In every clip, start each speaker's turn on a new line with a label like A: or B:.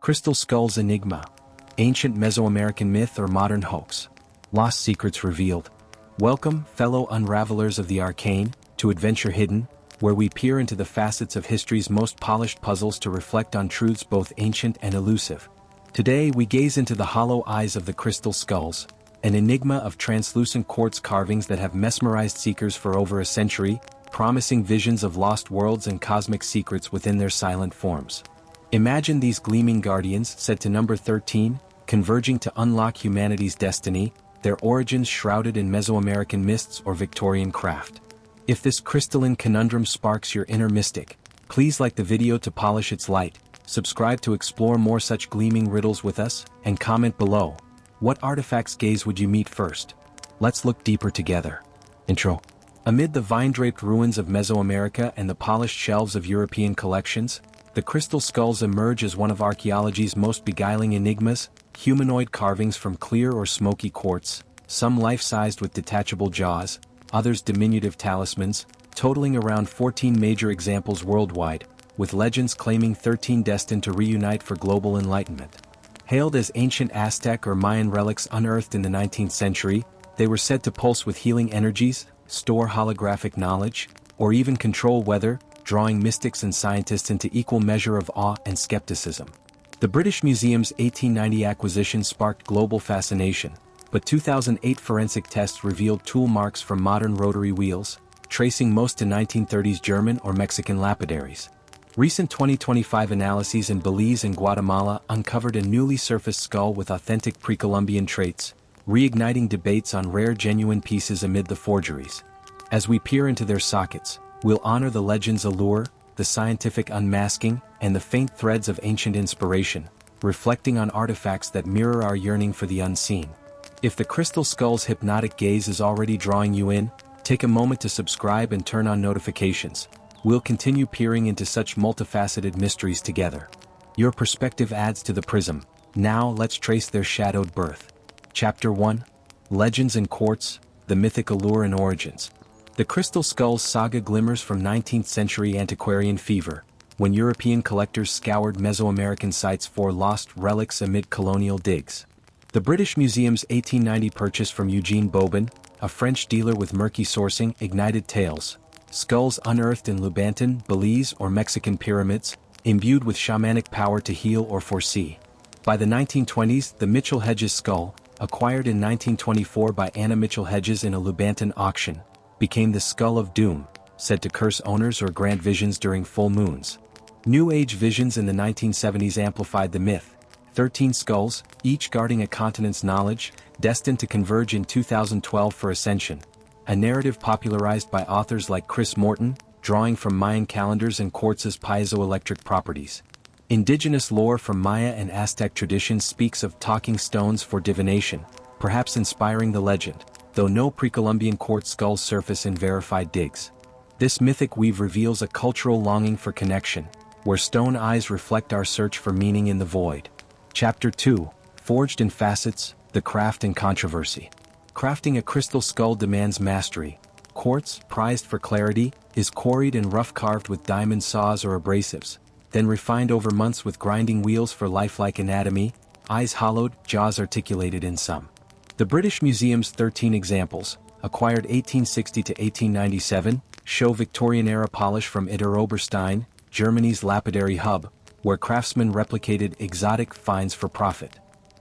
A: Crystal Skulls Enigma. Ancient Mesoamerican myth or modern hoax. Lost secrets revealed. Welcome, fellow unravelers of the arcane, to Adventure Hidden, where we peer into the facets of history's most polished puzzles to reflect on truths both ancient and elusive. Today we gaze into the hollow eyes of the crystal skulls, an enigma of translucent quartz carvings that have mesmerized seekers for over a century, promising visions of lost worlds and cosmic secrets within their silent forms. Imagine these gleaming guardians set to number 13, converging to unlock humanity's destiny, their origins shrouded in Mesoamerican mists or Victorian craft. If this crystalline conundrum sparks your inner mystic, please like the video to polish its light, subscribe to explore more such gleaming riddles with us, and comment below. What artifacts gaze would you meet first? Let's look deeper together. Intro. Amid the vine-draped ruins of Mesoamerica and the polished shelves of European collections, the crystal skulls emerge as one of archaeology's most beguiling enigmas, humanoid carvings from clear or smoky quartz, some life-sized with detachable jaws, others diminutive talismans, totaling around 14 major examples worldwide, with legends claiming 13 destined to reunite for global enlightenment. Hailed as ancient Aztec or Mayan relics unearthed in the 19th century, they were said to pulse with healing energies, store holographic knowledge, or even control weather, drawing mystics and scientists into equal measure of awe and skepticism. The British Museum's 1890 acquisition sparked global fascination, but 2008 forensic tests revealed tool marks from modern rotary wheels, tracing most to 1930s German or Mexican lapidaries. Recent 2025 analyses in Belize and Guatemala uncovered a newly surfaced skull with authentic pre-Columbian traits, reigniting debates on rare genuine pieces amid the forgeries. As we peer into their sockets, we'll honor the legend's allure, the scientific unmasking, and the faint threads of ancient inspiration, reflecting on artifacts that mirror our yearning for the unseen. If the crystal skull's hypnotic gaze is already drawing you in, take a moment to subscribe and turn on notifications. We'll continue peering into such multifaceted mysteries together. Your perspective adds to the prism. Now let's trace their shadowed birth. Chapter 1. Legends in Quartz, the mythic allure and origins. The crystal skull's saga glimmers from 19th century antiquarian fever, when European collectors scoured Mesoamerican sites for lost relics amid colonial digs. The British Museum's 1890 purchase from Eugene Bobin, a French dealer with murky sourcing, ignited tales. Skulls unearthed in Lubantan, Belize or Mexican pyramids, imbued with shamanic power to heal or foresee. By the 1920s, the Mitchell-Hedges skull, acquired in 1924 by Anna Mitchell-Hedges in a Lubantan auction, became the skull of doom, said to curse owners or grant visions during full moons. New Age visions in the 1970s amplified the myth. 13 skulls, each guarding a continent's knowledge, destined to converge in 2012 for ascension. A narrative popularized by authors like Chris Morton, drawing from Mayan calendars and quartz's piezoelectric properties. Indigenous lore from Maya and Aztec traditions speaks of talking stones for divination, perhaps inspiring the legend, though no pre-Columbian quartz skulls surface in verified digs. This mythic weave reveals a cultural longing for connection, where stone eyes reflect our search for meaning in the void. Chapter 2. Forged in Facets, the Craft and Controversy. Crafting a crystal skull demands mastery. Quartz, prized for clarity, is quarried and rough-carved with diamond saws or abrasives, then refined over months with grinding wheels for lifelike anatomy, eyes hollowed, jaws articulated in some. The British Museum's 13 examples, acquired 1860 to 1897, show Victorian-era polish from Idar-Oberstein, Germany's lapidary hub, where craftsmen replicated exotic finds for profit.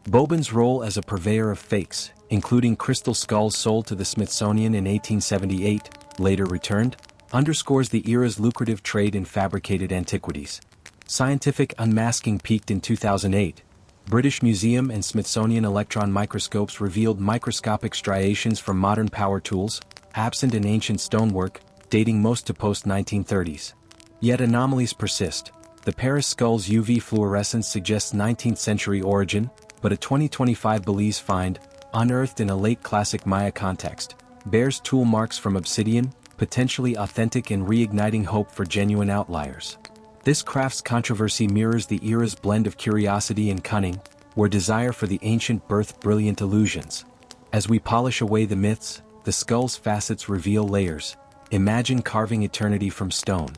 A: Bobin's role as a purveyor of fakes, including crystal skulls sold to the Smithsonian in 1878, later returned, underscores the era's lucrative trade in fabricated antiquities. Scientific unmasking peaked in 2008. British Museum and Smithsonian electron microscopes revealed microscopic striations from modern power tools, absent in ancient stonework, dating most to post-1930s. Yet anomalies persist. The Paris skull's UV fluorescence suggests 19th century origin, but a 2025 Belize find, unearthed in a late classic Maya context, bears tool marks from obsidian, potentially authentic and reigniting hope for genuine outliers. This craft's controversy mirrors the era's blend of curiosity and cunning, where desire for the ancient birthed brilliant illusions. As we polish away the myths, the skull's facets reveal layers. Imagine carving eternity from stone.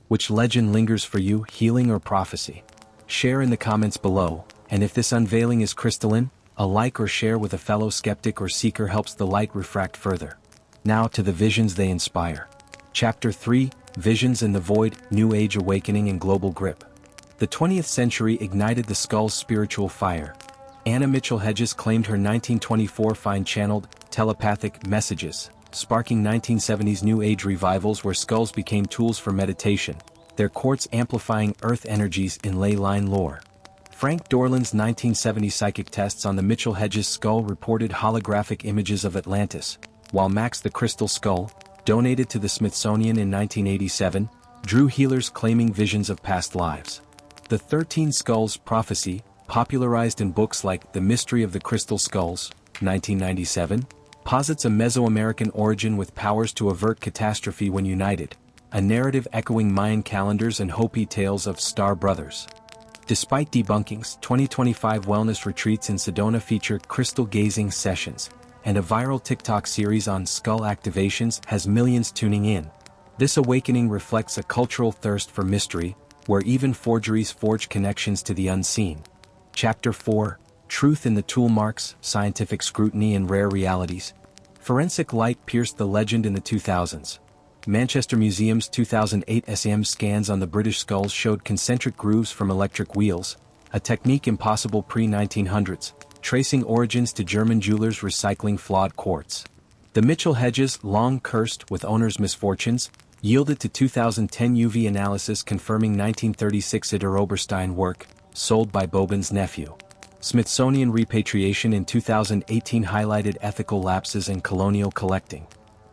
A: Which legend lingers for you, healing or prophecy? Share in the comments below, and if this unveiling is crystalline, a like or share with a fellow skeptic or seeker helps the light refract further. Now to the visions they inspire. Chapter 3, Visions in the Void, New Age Awakening and Global Grip. The 20th century ignited the skull's spiritual fire. Anna Mitchell-Hedges claimed her 1924 find channeled, telepathic messages, sparking 1970s New Age revivals where skulls became tools for meditation, their quartz amplifying earth energies in ley line lore. Frank Dorland's 1970 psychic tests on the Mitchell-Hedges skull reported holographic images of Atlantis, while Max the Crystal Skull, donated to the Smithsonian in 1987, drew healers claiming visions of past lives. The 13 Skulls prophecy, popularized in books like The Mystery of the Crystal Skulls, 1997, posits a Mesoamerican origin with powers to avert catastrophe when united, a narrative echoing Mayan calendars and Hopi tales of star brothers. Despite debunkings, 2025 wellness retreats in Sedona feature crystal gazing sessions, and a viral TikTok series on skull activations has millions tuning in. This awakening reflects a cultural thirst for mystery, where even forgeries forge connections to the unseen. Chapter 4, Truth in the Tool Marks, Scientific Scrutiny and Rare Realities. Forensic light pierced the legend in the 2000s. Manchester Museum's 2008 SEM scans on the British skulls showed concentric grooves from electric wheels, a technique impossible pre-1900s, tracing origins to German jewelers recycling flawed quartz. The Mitchell-Hedges, long cursed with owners' misfortunes, yielded to 2010 UV analysis confirming 1936 Ida Oberstein work, sold by Bobin's nephew. Smithsonian repatriation in 2018 highlighted ethical lapses in colonial collecting.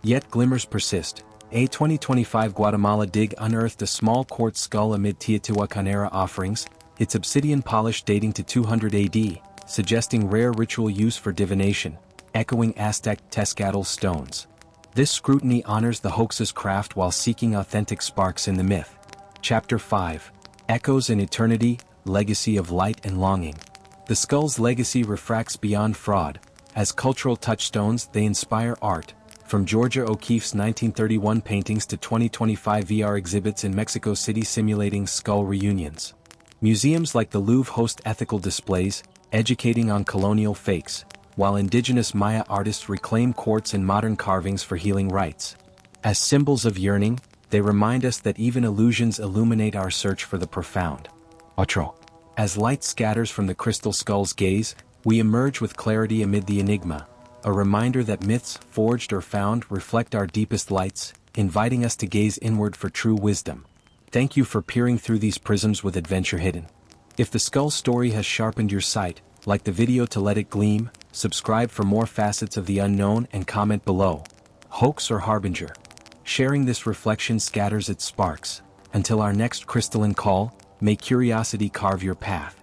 A: Yet glimmers persist. A 2025 Guatemala dig unearthed a small quartz skull amid Teotihuacan-era offerings, its obsidian polish dating to 200 AD, suggesting rare ritual use for divination, echoing Aztec Tezcatl stones. This scrutiny honors the hoax's craft while seeking authentic sparks in the myth. Chapter 5, Echoes in Eternity, Legacy of Light and Longing. The skull's legacy refracts beyond fraud. As cultural touchstones, they inspire art, from Georgia O'Keeffe's 1931 paintings to 2025 VR exhibits in Mexico City simulating skull reunions. Museums like the Louvre host ethical displays, educating on colonial fakes, while indigenous Maya artists reclaim quartz in modern carvings for healing rites. As symbols of yearning, they remind us that even illusions illuminate our search for the profound. Otro. As light scatters from the crystal skull's gaze, we emerge with clarity amid the enigma, a reminder that myths, forged or found, reflect our deepest lights, inviting us to gaze inward for true wisdom. Thank you for peering through these prisms with adventure hidden. If the skull story has sharpened your sight, like the video to let it gleam, subscribe for more facets of the unknown and comment below. Hoax or harbinger? Sharing this reflection scatters its sparks. Until our next crystalline call, may curiosity carve your path.